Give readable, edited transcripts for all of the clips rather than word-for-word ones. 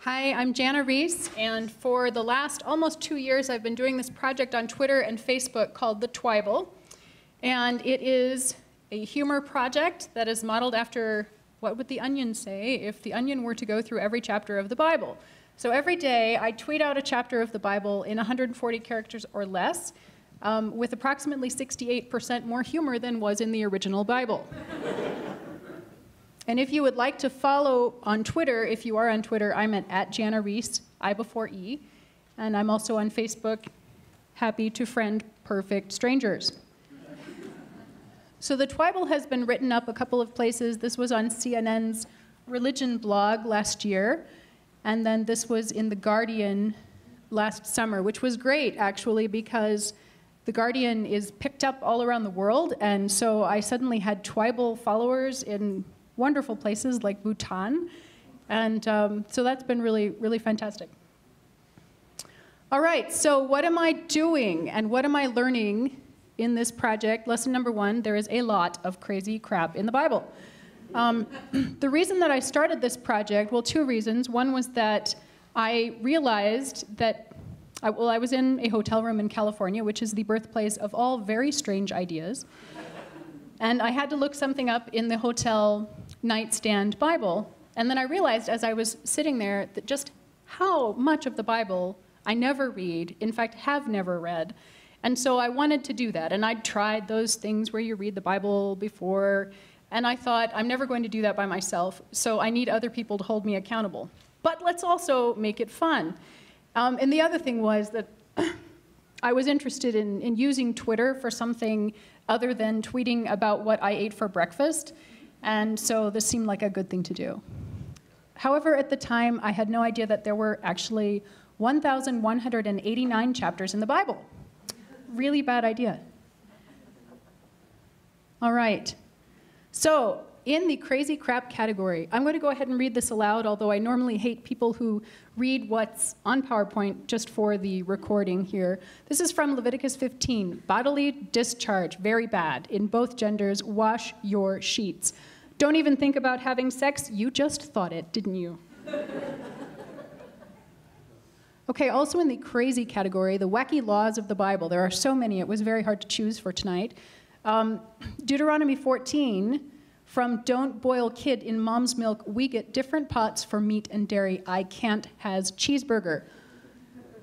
Hi, I'm Jana Riess, and for the last almost 2 years, I've been doing this project on Twitter and Facebook called the Twible. And it is a humor project that is modeled after what would the Onion say if the Onion were to go through every chapter of the Bible. So every day, I tweet out a chapter of the Bible in 140 characters or less, with approximately 68% more humor than was in the original Bible. And if you would like to follow on Twitter, if you are on Twitter, I'm at Jana Riess, I before E. And I'm also on Facebook, happy to friend perfect strangers. So the Twible has been written up a couple of places. This was on CNN's religion blog last year. And then this was in The Guardian last summer, which was great, actually, because The Guardian is picked up all around the world. And so I suddenly had Twible followers in wonderful places like Bhutan. And so that's been really, really fantastic. All right, so what am I doing and what am I learning in this project? Lesson number 1, there is a lot of crazy crap in the Bible. The reason that I started this project, well, 2 reasons. One was that I realized that, I was in a hotel room in California, which is the birthplace of all very strange ideas. And I had to look something up in the hotel nightstand Bible. And then I realized as I was sitting there that just how much of the Bible I never read, in fact, have never read. And so I wanted to do that. And I'd tried those things where you read the Bible before. And I thought, I'm never going to do that by myself. So I need other people to hold me accountable. But let's also make it fun. And the other thing was that I was interested in using Twitter for something other than tweeting about what I ate for breakfast. And so this seemed like a good thing to do. However, at the time, I had no idea that there were actually 1,189 chapters in the Bible. Really bad idea. All right. So in the crazy crap category, I'm going to go ahead and read this aloud, although I normally hate people who read what's on PowerPoint just for the recording here. This is from Leviticus 15. Bodily discharge, very bad. In both genders, wash your sheets. Don't even think about having sex. You just thought it, didn't you? Okay, also in the crazy category, the wacky laws of the Bible. There are so many, it was very hard to choose for tonight. Deuteronomy 14, from don't boil kid in mom's milk, we get different pots for meat and dairy. I can't has cheeseburger.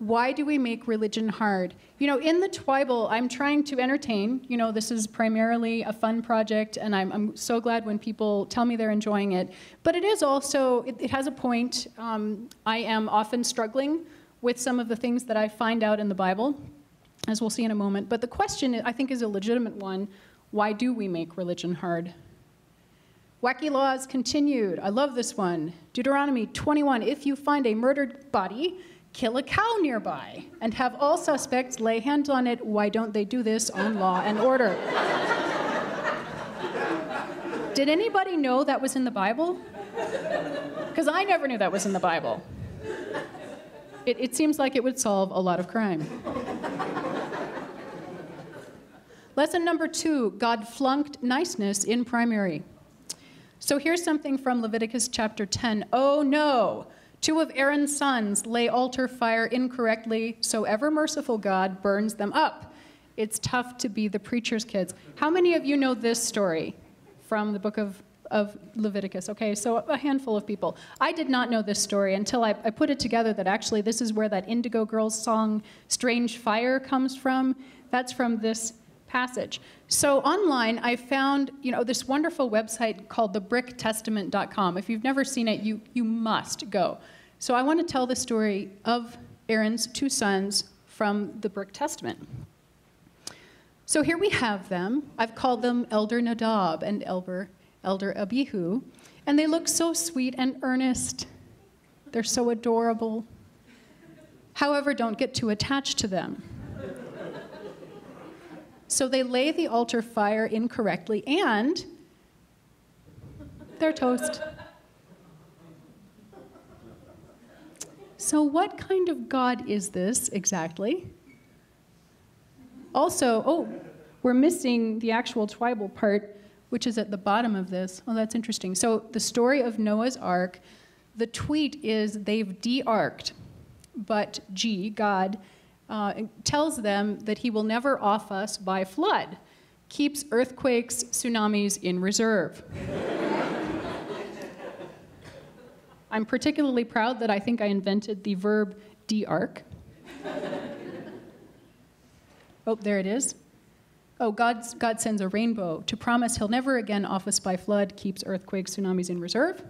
Why do we make religion hard? You know, in the Twible, I'm trying to entertain. You know, this is primarily a fun project, and I'm so glad when people tell me they're enjoying it. But it is also, it has a point. I am often struggling with some of the things that I find out in the Bible, as we'll see in a moment. But the question, I think, is a legitimate one. Why do we make religion hard? Wacky laws continued. I love this one. Deuteronomy 21, if you find a murdered body, kill a cow nearby and have all suspects lay hands on it. Why don't they do this on Law and Order? Did anybody know that was in the Bible? Because I never knew that was in the Bible. It seems like it would solve a lot of crime. Lesson number 2, God flunked niceness in primary. So here's something from Leviticus chapter 10. Oh no, 2 of Aaron's sons lay altar fire incorrectly, so ever merciful God burns them up. It's tough to be the preacher's kids. How many of you know this story from the book of Leviticus? Okay, so a handful of people. I did not know this story until I put it together that actually this is where that Indigo Girls song, Strange Fire, comes from. That's from this passage. So online, I found, this wonderful website called thebricktestament.com. If you've never seen it, you must go. So I want to tell the story of Aaron's 2 sons from the Brick Testament. So here we have them. I've called them Elder Nadab and Elder Abihu, and they look so sweet and earnest. They're so adorable. However, don't get too attached to them. So they lay the altar fire incorrectly, and they're toast. So what kind of God is this exactly? Also, we're missing the actual Twible part, which is at the bottom of this. Oh, that's interesting. So the story of Noah's Ark, The tweet is they've de-arked, but God tells them that he will never off us by flood, keeps earthquakes, tsunamis in reserve. I'm particularly proud that I think I invented the verb de-ark. Oh, there it is. Oh, God sends a rainbow to promise he'll never again off us by flood, keeps earthquakes, tsunamis in reserve.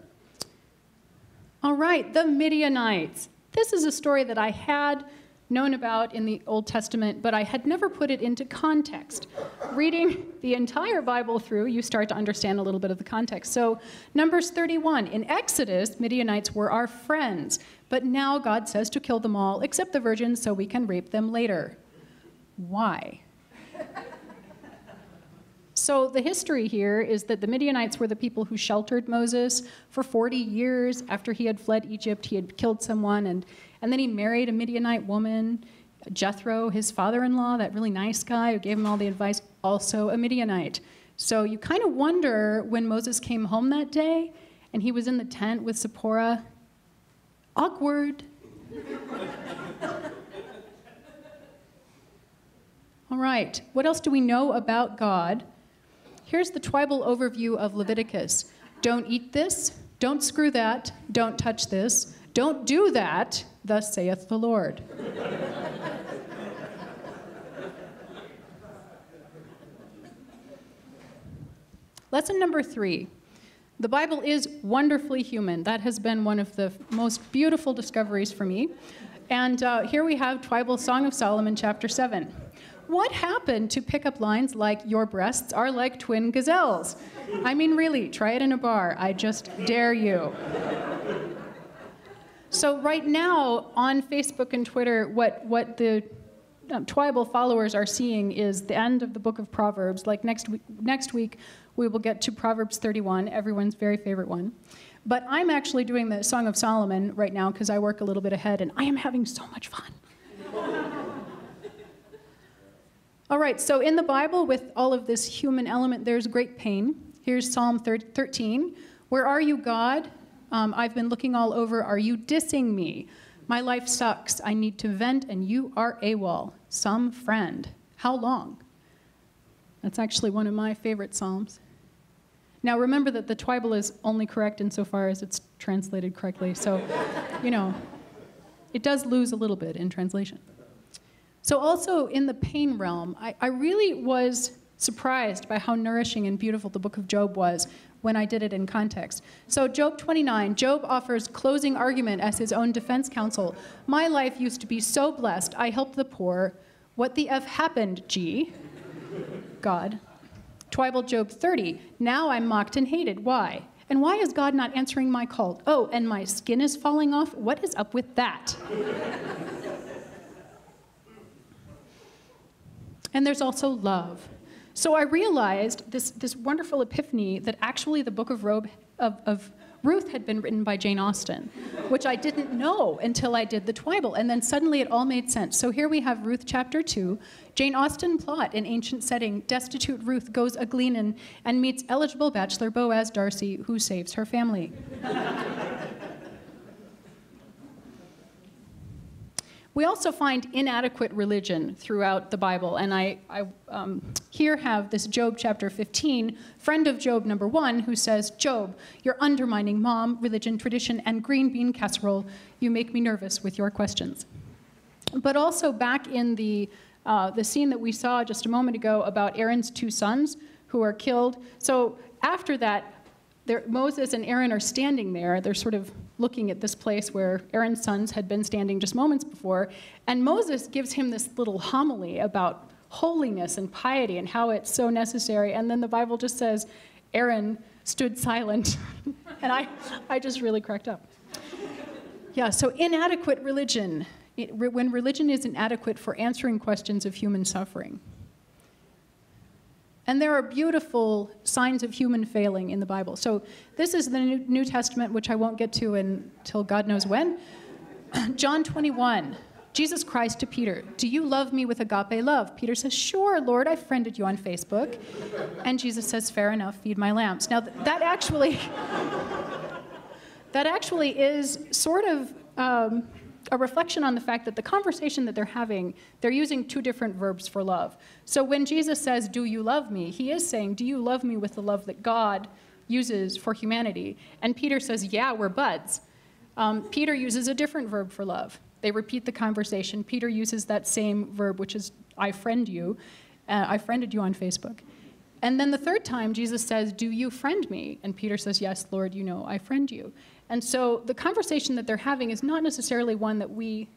All right, the Midianites. This is a story that I had known about in the Old Testament, but I had never put it into context. Reading the entire Bible through, you start to understand a little bit of the context. So, Numbers 31. In Exodus, Midianites were our friends, but now God says to kill them all, except the virgins, so we can rape them later. Why? So the history here is that the Midianites were the people who sheltered Moses for 40 years. After he had fled Egypt, he had killed someone, and then he married a Midianite woman, Jethro, his father-in-law, that really nice guy who gave him all the advice, also a Midianite. So you kind of wonder when Moses came home that day, and he was in the tent with Zipporah. Awkward. All right, what else do we know about God? Here's the Twible overview of Leviticus. Don't eat this, don't screw that, don't touch this, don't do that, thus saith the Lord. Lesson number 3. The Bible is wonderfully human. That has been one of the most beautiful discoveries for me. And here we have Twible's Song of Solomon, chapter 7. What happened to pick-up lines like, your breasts are like twin gazelles? I mean, really, try it in a bar. I just dare you. So right now, on Facebook and Twitter, what the Twible followers are seeing is the end of the book of Proverbs. Like next week, we will get to Proverbs 31, everyone's very favorite one. But I'm actually doing the Song of Solomon right now because I work a little bit ahead, and I am having so much fun. All right, so in the Bible, with all of this human element, there's great pain. Here's Psalm 13. Where are you, God? I've been looking all over. Are you dissing me? My life sucks. I need to vent, and you are AWOL. Some friend. How long? That's actually one of my favorite psalms. Now, remember that the Twible is only correct insofar as it's translated correctly. So, it does lose a little bit in translation. So also in the pain realm, I really was surprised by how nourishing and beautiful the book of Job was when I did it in context. So Job 29, Job offers closing argument as his own defense counsel. My life used to be so blessed, I helped the poor. What the F happened, G? God. Twible Job 30, now I'm mocked and hated. Why? And why is God not answering my call? Oh, and my skin is falling off? What is up with that? And there's also love. So I realized this wonderful epiphany that actually the book of Ruth had been written by Jane Austen, which I didn't know until I did the Twible, and then suddenly it all made sense. So here we have Ruth chapter 2, Jane Austen plot in ancient setting, destitute Ruth goes a-gleanin' and meets eligible bachelor Boaz Darcy, who saves her family. We also find inadequate religion throughout the Bible, and I here have this Job chapter 15, friend of Job number 1, who says, Job, you're undermining mom, religion, tradition, and green bean casserole. You make me nervous with your questions. But also back in the scene that we saw just a moment ago about Aaron's 2 sons who are killed. So after that, Moses and Aaron are standing there. They're sort of looking at this place where Aaron's sons had been standing just moments before. And Moses gives him this little homily about holiness and piety and how it's so necessary. And then the Bible just says, Aaron stood silent. And I just really cracked up. Yeah, so inadequate religion. When religion is inadequate for answering questions of human suffering. And there are beautiful signs of human failing in the Bible. So this is the New Testament, which I won't get to until God knows when. John 21, Jesus Christ to Peter, do you love me with agape love? Peter says, sure, Lord, I friended you on Facebook. And Jesus says, fair enough, feed my lambs. Now that that actually is sort of a reflection on the fact that the conversation that they're having, they're using two different verbs for love. So when Jesus says, "Do you love me?" he is saying, "Do you love me with the love that God uses for humanity?" And Peter says, "Yeah, we're buds." Peter uses a different verb for love. They repeat the conversation. Peter uses that same verb, which is, "I friend you." I friended you on Facebook. And then the third time, Jesus says, "Do you friend me?" And Peter says, "Yes, Lord, you know I friend you." And so the conversation that they're having is not necessarily one that we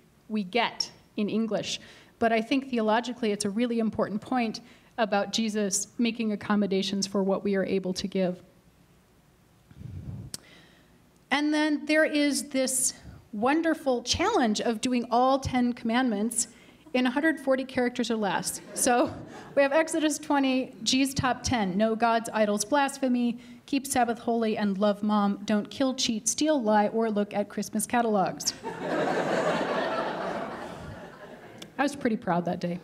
get in English, but I think theologically it's a really important point about Jesus making accommodations for what we are able to give. And then there is this wonderful challenge of doing all 10 commandments in 140 characters or less. So we have Exodus 20, G's top 10, no gods, idols, blasphemy, keep Sabbath holy, and love mom, don't kill, cheat, steal, lie, or look at Christmas catalogs. I was pretty proud that day.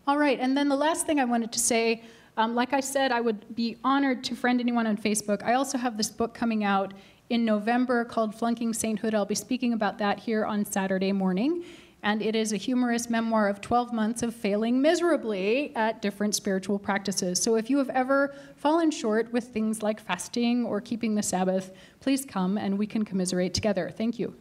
All right, and then the last thing I wanted to say, like I said, I would be honored to friend anyone on Facebook. I also have this book coming out in November called Flunking Sainthood. I'll be speaking about that here on Saturday morning. And it is a humorous memoir of 12 months of failing miserably at different spiritual practices. So if you have ever fallen short with things like fasting or keeping the Sabbath, please come and we can commiserate together. Thank you.